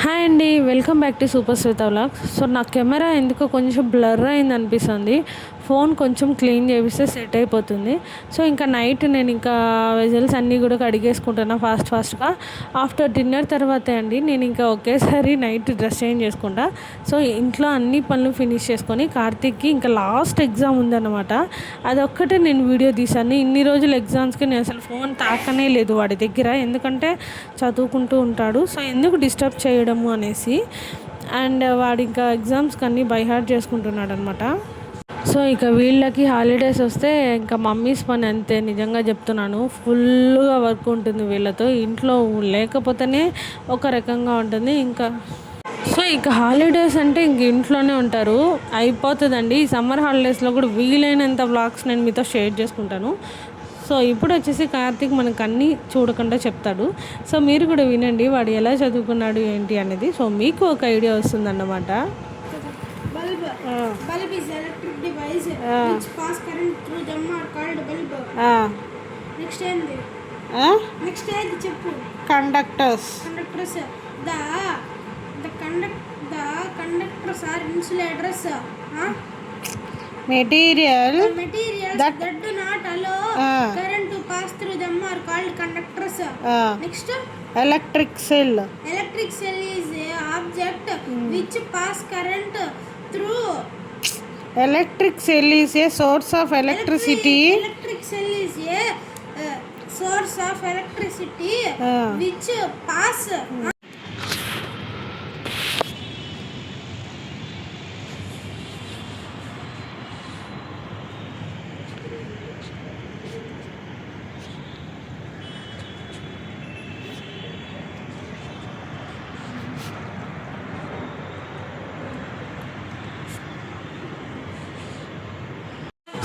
Hi అండి, welcome back to super Shweta vlogs. So నా camera ఎందుకో కొంచెం బ్లర్ అయింది అనిపిస్తుంది. ఫోన్ కొంచెం క్లీన్ చేపిస్తే సెట్ అయిపోతుంది. సో ఇంకా నైట్ నేను ఇంకా వెజల్స్ అన్నీ కూడా కడిగేసుకుంటున్నా ఫాస్ట్గా. ఆఫ్టర్ డిన్నర్ తర్వాతే అండి నేను ఇంకా ఒకేసారి నైట్ డ్రెస్ చేంజ్ చేసుకుంటా. సో ఇంట్లో అన్ని పనులు ఫినిష్ చేసుకొని కార్తీక్కి ఇంకా లాస్ట్ ఎగ్జామ్ ఉందన్నమాట. అదొక్కటే నేను వీడియో తీశాను. ఇన్ని రోజులు ఎగ్జామ్స్కి నేను అసలు ఫోన్ తాకనే లేదు వాడి దగ్గర, ఎందుకంటే చదువుకుంటూ ఉంటాడు. సో ఎందుకు డిస్టర్బ్ చేయడము అనేసి. అండ్ వాడు ఇంకా ఎగ్జామ్స్కి అన్నీ బై హార్ట్ చేసుకుంటున్నాడు అనమాట. సో ఇక వీళ్ళకి హాలిడేస్ వస్తే ఇంకా మమ్మీస్ పని అంతే, నిజంగా చెప్తున్నాను. ఫుల్గా వర్క్ ఉంటుంది వీళ్ళతో. ఇంట్లో లేకపోతేనే ఒక రకంగా ఉంటుంది. ఇంకా సో ఇక హాలిడేస్ అంటే ఇంక ఇంట్లోనే ఉంటారు, అయిపోతుందండి. ఈ సమ్మర్ హాలిడేస్లో కూడా వీలైనంత వ్లాగ్స్ నేను మీతో షేర్ చేసుకుంటాను. సో ఇప్పుడు వచ్చేసి కార్తీక్ మనకు అన్నీ చూడకుండా చెప్తాడు. సో మీరు కూడా వినండి వాడు ఎలా చదువుకున్నాడు ఏంటి అనేది. సో మీకు ఒక ఐడియా వస్తుందన్నమాట. Bulb is electric device which pass current through them are called bulb. Next ఏంది? Next ఏంది చెప్పు? Conductors. Conductors. The conductors are insulators. Materials that do not allow current to pass through them are called conductors. Next, electric cell. Electric cell is a object which pass current through. Electric cell is a source of electricity. Electric cell is a source of electricity which pass.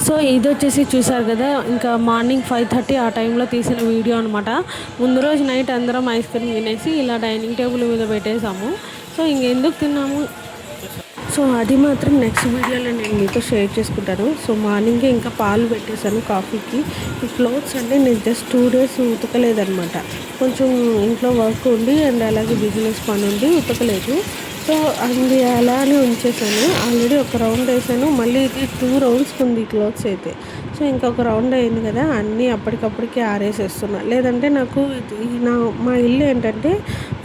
So ఇది వచ్చేసి చూసారు కదా, ఇంకా morning 5:30 ఆ టైంలో తీసిన video అనమాట. ముందు రోజు నైట్ అందరం ఐస్ క్రీమ్ తినేసి ఇలా డైనింగ్ టేబుల్ మీద పెట్టేసాము. సో ఇంకెందుకు తిన్నాము, సో అది మాత్రం నెక్స్ట్ వీడియోలో నేను మీతో షేర్ చేసుకుంటాను. సో మార్నింగే ఇంకా పాలు పెట్టేశాను కాఫీకి. ఈ క్లోత్స్ అంటే నేను జస్ట్ 2 days ఉతకలేదనమాట. కొంచెం ఇంట్లో వర్క్ ఉండి అండ్ అలాగే బిజినెస్ పని ఉండి ఉతకలేదు. సో అది అలానే ఉంచేసాను. ఆల్రెడీ ఒక రౌండ్ వేసాను, మళ్ళీ ఇది 2 rounds ఉంది క్లోత్స్ అయితే. సో ఇంకొక రౌండ్ అయింది కదా, అన్నీ అప్పటికప్పటికి ఆరేసేస్తున్నా. లేదంటే నాకు మా ఇల్లు ఏంటంటే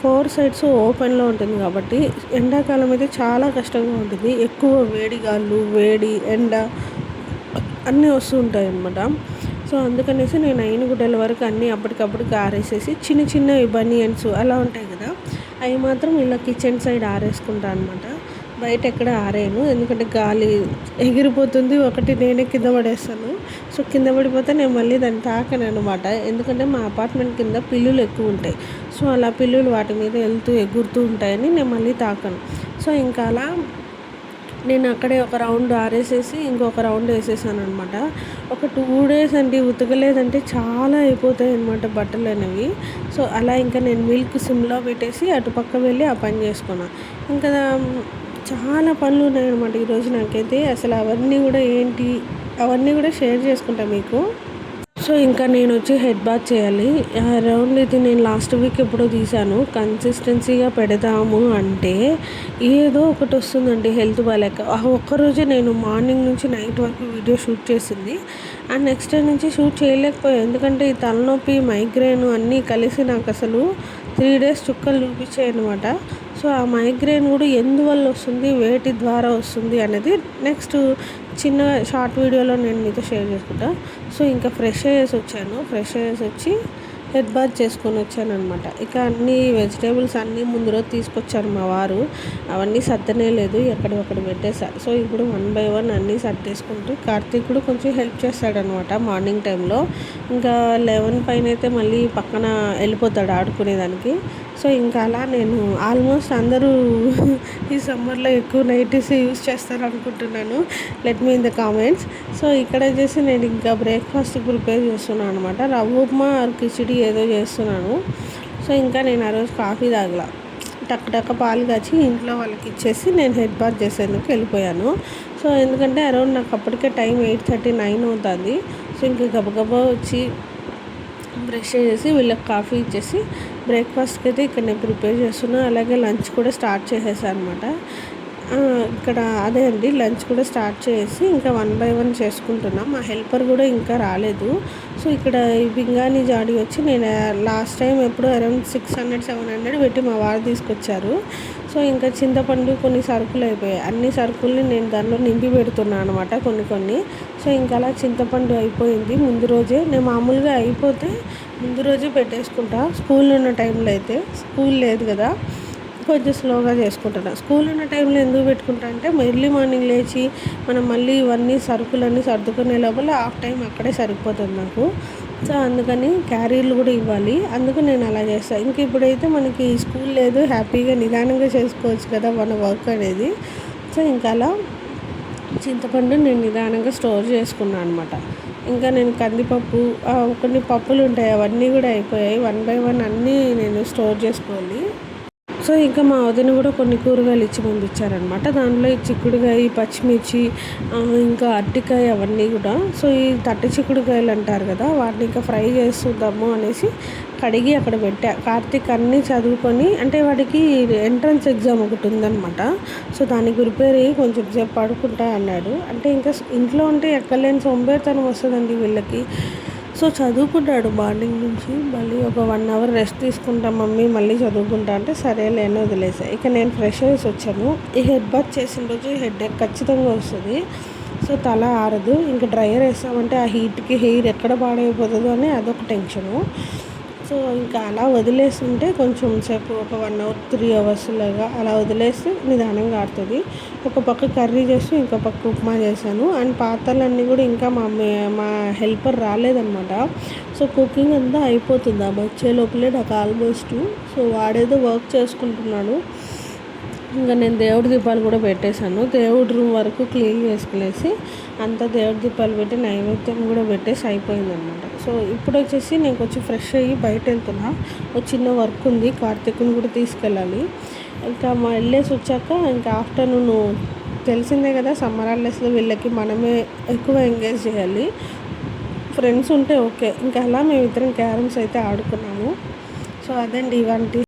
4 sides ఓపెన్లో ఉంటుంది కాబట్టి ఎండాకాలం అయితే చాలా కష్టంగా ఉంటుంది. ఎక్కువ వేడి గాళ్ళు, వేడి ఎండ అన్నీ వస్తూ ఉంటాయి అన్నమాట. సో అందుకనేసి నేను 9 గుడ్డల వరకు అన్నీ అప్పటికప్పటికి ఆరేసేసి చిన్న చిన్న బనియన్స్ అలా ఉంటాయి కదా, అవి మాత్రం ఇలా కిచెన్ సైడ్ ఆరేసుకుంటాను అనమాట. బయట ఎక్కడ ఆరేయను, ఎందుకంటే గాలి ఎగిరిపోతుంది. ఒకటి నేనే కింద పడేస్తాను. సో కింద పడిపోతే నేను మళ్ళీ దాన్ని తాకను అనమాట. ఎందుకంటే మా అపార్ట్మెంట్ కింద పిల్లులు ఎక్కువ ఉంటాయి. సో అలా పిల్లులు వాటి మీద వెళ్తూ ఎగురుతూ ఉంటాయని నేను మళ్ళీ తాకను. సో ఇంకా అలా నేను అక్కడే ఒక రౌండ్ ఆరేసేసి ఇంకొక రౌండ్ వేసేసాను అనమాట. ఒక 2 days అండి ఉతకలేదంటే చాలా అయిపోతాయి అనమాట బట్టలు అనేవి. సో అలా ఇంకా నేను మిల్క్ సిమ్లో పెట్టేసి అటుపక్క వెళ్ళి ఆ పని చేసుకున్నాను. ఇంకా చాలా పనులు ఉన్నాయన్నమాట ఈరోజు నాకైతే. అసలు అవన్నీ కూడా షేర్ చేసుకుంటా మీకు. సో ఇంకా నేను వచ్చి హెడ్ బాత్ చేయాలి. అరౌండ్ ఇది నేను లాస్ట్ వీక్ ఎప్పుడో తీసాను. కన్సిస్టెన్సీగా పెడదాము అంటే ఏదో ఒకటి వస్తుందండి హెల్త్ బాగాలేక. ఒక్కరోజే నేను మార్నింగ్ నుంచి నైట్ వరకు వీడియో షూట్ చేసింది. అండ్ నెక్స్ట్ డే నుంచి షూట్ చేయలేకపోయాను, ఎందుకంటే ఈ తలనొప్పి, మైగ్రేన్ అన్నీ కలిసి నాకు అసలు 3 days చుక్కలు చూపించాయి అనమాట. సో ఆ మైగ్రేన్ కూడా ఎందువల్ల వస్తుంది, వేటి ద్వారా వస్తుంది అనేది నెక్స్ట్ చిన్న షార్ట్ వీడియోలో నేను మీతో షేర్ చేసుకుంటా. సో ఇంకా ఫ్రెష్ అయ్యేసి వచ్చి హెడ్ బాత్ చేసుకొని వచ్చాను అనమాట. ఇక అన్ని వెజిటేబుల్స్ అన్నీ ముందు రోజు తీసుకొచ్చారు మా వారు, అవన్నీ సర్దనే లేదు, ఎక్కడొక్కడ పెట్టేశారు. సో ఇప్పుడు 1 by 1 అన్నీ సర్దేసుకుంటూ కార్తీక్ కూడా కొంచెం హెల్ప్ చేస్తాడనమాట మార్నింగ్ టైంలో. ఇంకా 11 పైన అయితే మళ్ళీ పక్కన వెళ్ళిపోతాడు ఆడుకునేదానికి. సో ఇంకా అలా నేను ఆల్మోస్ట్ అందరూ ఈ సమ్మర్లో ఎక్కువ నైటీస్ యూస్ చేస్తారు అనుకుంటున్నాను. Let me in the comments. So ఇక్కడ వచ్చేసి నేను ఇంకా బ్రేక్ఫాస్ట్ ప్రిపేర్ చేస్తున్నాను అనమాట. రవ్వ ఉప్మా కిచిడి ఏదో చేస్తున్నాను. సో ఇంకా నేను ఆ రోజు కాఫీ తాగల, టక్ పాలు కాచి ఇంట్లో వాళ్ళకి ఇచ్చేసి నేను హెడ్ బాత్ చేసేందుకు వెళ్ళిపోయాను. సో ఎందుకంటే అరౌండ్ నాకు అప్పటికే టైం 8:39 అవుతుంది. సో ఇంక గబగబా వచ్చి బ్రష్ చేసి వీళ్ళకి కాఫీ ఇచ్చేసి బ్రేక్ఫాస్ట్కి అయితే ఇక్కడ నేను ప్రిపేర్ చేస్తున్నాను, అలాగే లంచ్ కూడా స్టార్ట్ చేసేసాను అనమాట. ఇక్కడ అదే అండి, లంచ్ కూడా స్టార్ట్ చేసి ఇంకా 1 బై 1 చేసుకుంటున్నాం. మా హెల్పర్ కూడా ఇంకా రాలేదు. సో ఇక్కడ ఈ బింగానీ జాడి వచ్చి నేను లాస్ట్ టైం ఎప్పుడు అరౌండ్ 600-700 పెట్టి మా వారు తీసుకొచ్చారు. సో ఇంకా చింతపండు కొన్ని సరుకులు అయిపోయాయి. అన్ని సరుకుల్ని నేను దానిలో నింపి పెడుతున్నాను అనమాట కొన్ని. సో ఇంకా అలా చింతపండు అయిపోయింది ముందు రోజే. నేను మామూలుగా అయిపోతే ముందు రోజే పెట్టేసుకుంటా. స్కూల్ ఉన్న టైంలో అయితే, స్కూల్ లేదు కదా, కొంచెం స్లోగా చేసుకుంటాను. స్కూల్ ఉన్న టైంలో ఎందుకు పెట్టుకుంటా అంటే ఎర్లీ మార్నింగ్ లేచి మనం మళ్ళీ ఇవన్నీ సరుకులన్నీ సర్దుకునే లోపల హాఫ్ టైం అక్కడే సరిపోతుంది నాకు. సో అందుకని క్యారీలు కూడా ఇవ్వాలి, అందుకు నేను అలా చేస్తాను. ఇంక ఇప్పుడైతే మనకి స్కూల్ లేదు, హ్యాపీగా నిదానంగా చేసుకోవచ్చు కదా మన వర్క్ అనేది. సో ఇంకా అలా చింతపండు నేను నిదానంగా స్టోర్ చేసుకున్నాను అనమాట. ఇంకా నేను కందిపప్పు, కొన్ని పప్పులు ఉంటాయి, అవన్నీ కూడా అయిపోయాయి. 1 బై 1 అన్నీ నేను స్టోర్ చేసుకోవాలి. సో ఇంకా మా వదిన కూడా కొన్ని కూరగాయలు ఇచ్చి పంపించారనమాట. దాంట్లో ఈ చిక్కుడుకాయ, పచ్చిమిర్చి, ఇంకా అరటికాయ అవన్నీ కూడా. సో ఈ తట్టి చిక్కుడుకాయలు అంటారు కదా, వాటిని ఇంకా ఫ్రై చేస్తుందాము అనేసి కడిగి అక్కడ పెట్టా. కార్తీక్ అన్నీ చదువుకొని, అంటే వాడికి ఎంట్రన్స్ ఎగ్జామ్ ఒకటి ఉందన్నమాట. సో దానికి ప్రిపేర్ అయ్యి కొంచెం సేపు పడుకుంటా అన్నాడు. అంటే ఇంకా ఇంట్లో ఉంటే ఎక్కలేని సోంబేరితనం వస్తుందండి వీళ్ళకి. సో చదువుకుంటాడు మార్నింగ్ నుంచి. మళ్ళీ ఒక 1 అవర్ రెస్ట్ తీసుకుంటా మమ్మీ, మళ్ళీ చదువుకుంటా అంటే సరేలే అని వదిలేసా. ఇక నేను ఫ్రెష్ అయ్యేసి వచ్చాను. ఈ హెడ్ బాత్ చేసిన రోజు హెడేక్ ఖచ్చితంగా వస్తుంది. సో తల ఆరదు. ఇంకా డ్రైయర్ వేసామంటే ఆ హీట్కి హెయిర్ ఎక్కడ పాడైపోతుందో అని అదొక టెన్షను. సో ఇంకా అలా వదిలేసి ఉంటే కొంచెం సేపు ఒక 1 అవర్ 3 అవర్స్ లాగా అలా వదిలేస్తే నిదానంగా ఆడుతుంది. ఒక పక్క కర్రీ చేసి ఇంకో పక్క ఉప్మా చేశాను. అండ్ పాత్రలన్నీ కూడా ఇంకా మా హెల్పర్ రాలేదన్నమాట. సో కుకింగ్ అంతా అయిపోతుంది ఆ వచ్చే లోపలే నాకు ఆల్మోస్ట్. సో వాడేదో వర్క్ చేసుకుంటున్నాడు. ఇంకా నేను దేవుడి దీపాలు కూడా పెట్టేశాను. దేవుడి రూమ్ వరకు క్లీన్ చేసుకునేసి అంతా దేవుడి దీపాలు పెట్టి నైవేద్యం కూడా పెట్టేసి అయిపోయిందనమాట. సో ఇప్పుడు వచ్చేసి నేను కొంచెం ఫ్రెష్ అయ్యి బయట వెళ్తున్నా. ఒక చిన్న వర్క్ ఉంది, కార్తీక్ని కూడా తీసుకెళ్ళాలి. ఇంకా వెళ్ళేసి వచ్చాక ఇంకా ఆఫ్టర్నూన్ తెలిసిందే కదా, సమ్మర్ హాలిడేస్లో వీళ్ళకి మనమే ఎక్కువ ఎంగేజ్ చేయాలి. ఫ్రెండ్స్ ఉంటే ఓకే. ఇంకా అలా మేమిద్దరం క్యారమ్స్ అయితే ఆడుకున్నాము. సో అదండి ఇవంటి